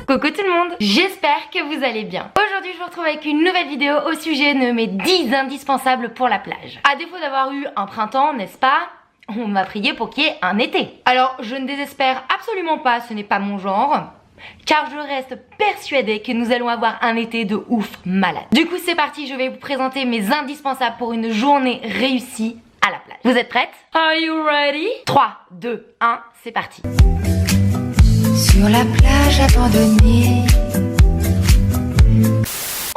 Coucou tout le monde, j'espère que vous allez bien. Aujourd'hui je vous retrouve avec une nouvelle vidéo au sujet de mes 10 indispensables pour la plage. À défaut d'avoir eu un printemps, n'est-ce pas, on m'a prié pour qu'il y ait un été. Alors je ne désespère absolument pas, ce n'est pas mon genre, car je reste persuadée que nous allons avoir un été de ouf malade. Du coup c'est parti, je vais vous présenter mes indispensables pour une journée réussie à la plage. Vous êtes prêtes? Are you ready? 3, 2, 1, c'est parti. Sur la plage abandonnée.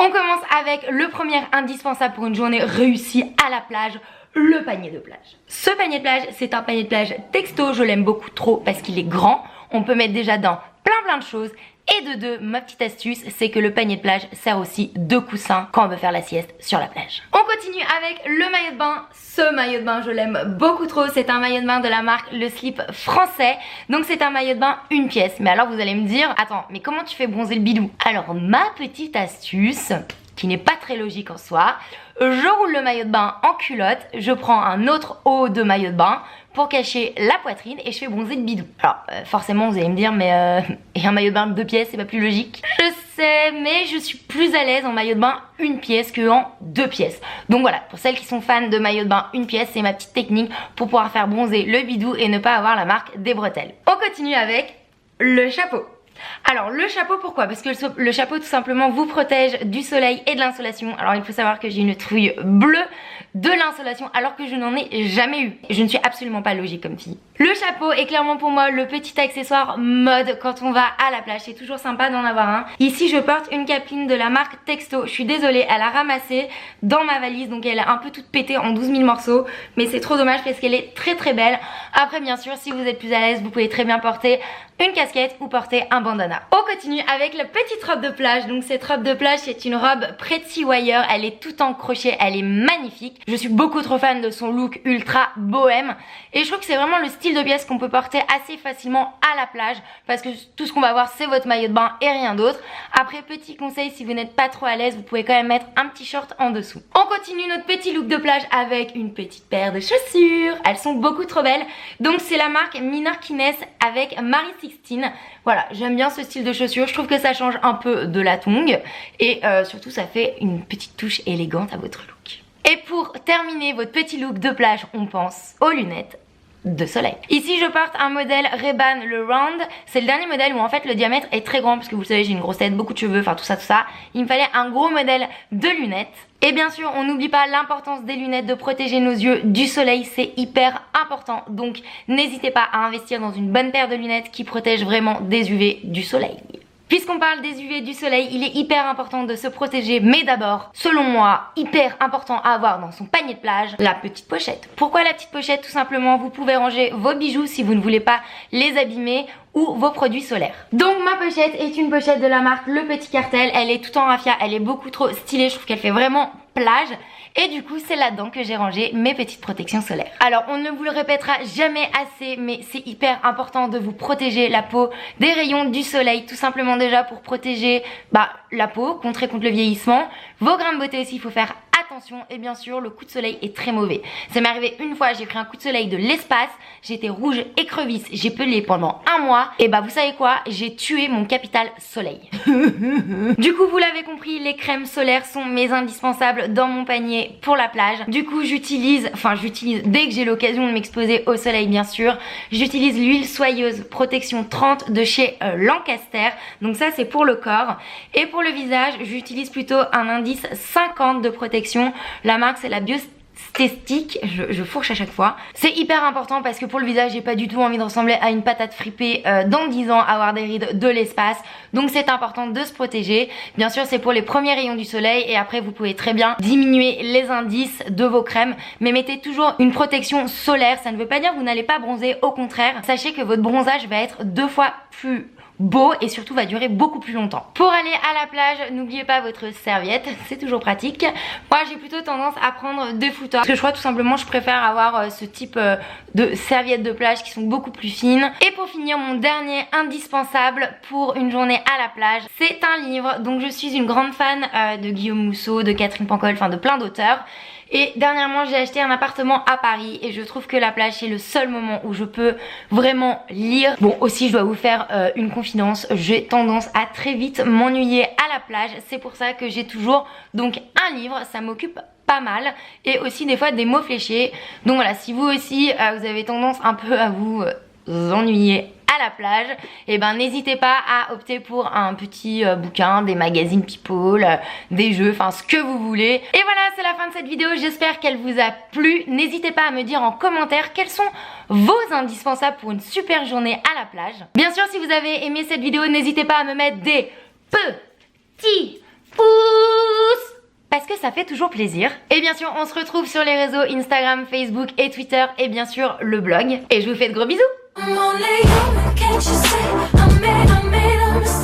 On commence avec le premier indispensable pour une journée réussie à la plage, le panier de plage. Ce panier de plage, c'est un panier de plage texto, je l'aime beaucoup trop parce qu'il est grand. On peut mettre déjà dedans plein de choses. Et de deux, ma petite astuce, c'est que le panier de plage sert aussi de coussin quand on veut faire la sieste sur la plage. On continue avec le maillot de bain. Ce maillot de bain, je l'aime beaucoup trop. C'est un maillot de bain de la marque Le Slip français. Donc c'est un maillot de bain une pièce. Mais alors vous allez me dire, attends, mais comment tu fais bronzer le bidou? Alors ma petite astuce, qui n'est pas très logique en soi, je roule le maillot de bain en culotte, je prends un autre haut de maillot de bain pour cacher la poitrine et je fais bronzer le bidou. Alors forcément vous allez me dire mais et un maillot de bain de 2 pièces c'est pas plus logique? Je sais, mais je suis plus à l'aise en maillot de bain une pièce que en 2 pièces. Donc voilà, pour celles qui sont fans de maillot de bain une pièce, c'est ma petite technique pour pouvoir faire bronzer le bidou et ne pas avoir la marque des bretelles. On continue avec le chapeau. Alors le chapeau, pourquoi? Parce que le chapeau tout simplement vous protège du soleil et de l'insolation. Alors il faut savoir que j'ai une trouille bleue de l'insolation alors que je n'en ai jamais eu. Je ne suis absolument pas logique comme fille. Le chapeau est clairement pour moi le petit accessoire mode quand on va à la plage. C'est toujours sympa d'en avoir un. Ici je porte une capeline de la marque Texto. Je suis désolée, elle a ramassé dans ma valise, donc elle est un peu toute pétée en 12 000 morceaux. Mais c'est trop dommage parce qu'elle est très belle. Après bien sûr, si vous êtes plus à l'aise, vous pouvez très bien porter une casquette ou porter un bandana. On continue avec la petite robe de plage. Donc cette robe de plage, c'est une robe Pretty Wire. Elle est toute en crochet, elle est magnifique. Je suis beaucoup trop fan de son look ultra bohème. Et je trouve que c'est vraiment le style de pièce qu'on peut porter assez facilement à la plage. Parce que tout ce qu'on va voir, c'est votre maillot de bain et rien d'autre. Après, petit conseil, si vous n'êtes pas trop à l'aise, vous pouvez quand même mettre un petit short en dessous. On continue notre petit look de plage avec une petite paire de chaussures. Elles sont beaucoup trop belles. Donc c'est la marque Minorkines avec Marie 16. Voilà, j'aime bien ce style de chaussures, je trouve que ça change un peu de la tongue et surtout ça fait une petite touche élégante à votre look. Et pour terminer votre petit look de plage, on pense aux lunettes de soleil. Ici je porte un modèle Ray-Ban le Round. C'est le dernier modèle où en fait le diamètre est très grand parce que vous le savez j'ai une grosse tête, beaucoup de cheveux, enfin tout ça. Il me fallait un gros modèle de lunettes. Et bien sûr on n'oublie pas l'importance des lunettes, de protéger nos yeux du soleil, c'est hyper important. Donc n'hésitez pas à investir dans une bonne paire de lunettes qui protège vraiment des UV du soleil. Puisqu'on parle des UV du soleil, il est hyper important de se protéger, mais d'abord, selon moi, hyper important à avoir dans son panier de plage, la petite pochette. Pourquoi la petite pochette? Tout simplement, vous pouvez ranger vos bijoux si vous ne voulez pas les abîmer ou vos produits solaires. Donc ma pochette est une pochette de la marque Le Petit Cartel, elle est tout en raffia, elle est beaucoup trop stylée, je trouve qu'elle fait vraiment plage. Et du coup c'est là-dedans que j'ai rangé mes petites protections solaires. Alors on ne vous le répétera jamais assez, mais c'est hyper important de vous protéger la peau des rayons du soleil. Tout simplement déjà pour protéger la peau, contrer contre le vieillissement. Vos grains de beauté aussi, il faut faire attention. Et bien sûr le coup de soleil est très mauvais. Ça m'est arrivé une fois, j'ai pris un coup de soleil de l'espace, j'étais rouge écrevisse, j'ai pelé pendant un mois. Et vous savez quoi, j'ai tué mon capital soleil. Du coup vous l'avez compris, les crèmes solaires sont mes indispensables dans mon panier pour la plage. Du coup j'utilise dès que j'ai l'occasion de m'exposer au soleil bien sûr, j'utilise l'huile soyeuse protection 30 de chez Lancaster. Donc ça c'est pour le corps. Et pour le visage j'utilise plutôt un indice 50 de protection. La marque c'est la Biostestic, je fourche à chaque fois. C'est hyper important parce que pour le visage j'ai pas du tout envie de ressembler à une patate fripée dans 10 ans, avoir des rides de l'espace. Donc c'est important de se protéger. Bien sûr c'est pour les premiers rayons du soleil et après vous pouvez très bien diminuer les indices de vos crèmes. Mais mettez toujours une protection solaire, ça ne veut pas dire que vous n'allez pas bronzer, au contraire. Sachez que votre bronzage va être 2 fois plus beau et surtout va durer beaucoup plus longtemps. Pour aller à la plage, n'oubliez pas votre serviette, c'est toujours pratique. Moi j'ai plutôt tendance à prendre des foutoirs parce que je crois tout simplement je préfère avoir ce type de serviettes de plage qui sont beaucoup plus fines. Et pour finir, mon dernier indispensable pour une journée à la plage, c'est un livre. Donc je suis une grande fan de Guillaume Musso, de Catherine Pancol, enfin de plein d'auteurs. Et dernièrement j'ai acheté un appartement à Paris et je trouve que la plage c'est le seul moment où je peux vraiment lire. Bon, aussi je dois vous faire une confidence, j'ai tendance à très vite m'ennuyer à la plage. C'est pour ça que j'ai toujours donc un livre, ça m'occupe pas mal, et aussi des fois des mots fléchés. Donc voilà, si vous aussi vous avez tendance un peu à vous ennuyer à la plage, et ben n'hésitez pas à opter pour un petit bouquin, des magazines People, des jeux, enfin ce que vous voulez. Et voilà, c'est la fin de cette vidéo, j'espère qu'elle vous a plu. N'hésitez pas à me dire en commentaire quels sont vos indispensables pour une super journée à la plage. Bien sûr, si vous avez aimé cette vidéo, n'hésitez pas à me mettre des petits pouces parce que ça fait toujours plaisir. Et bien sûr, on se retrouve sur les réseaux Instagram, Facebook et Twitter, et bien sûr le blog. Et je vous fais de gros bisous. I'm only human, can't you see? I made a mistake.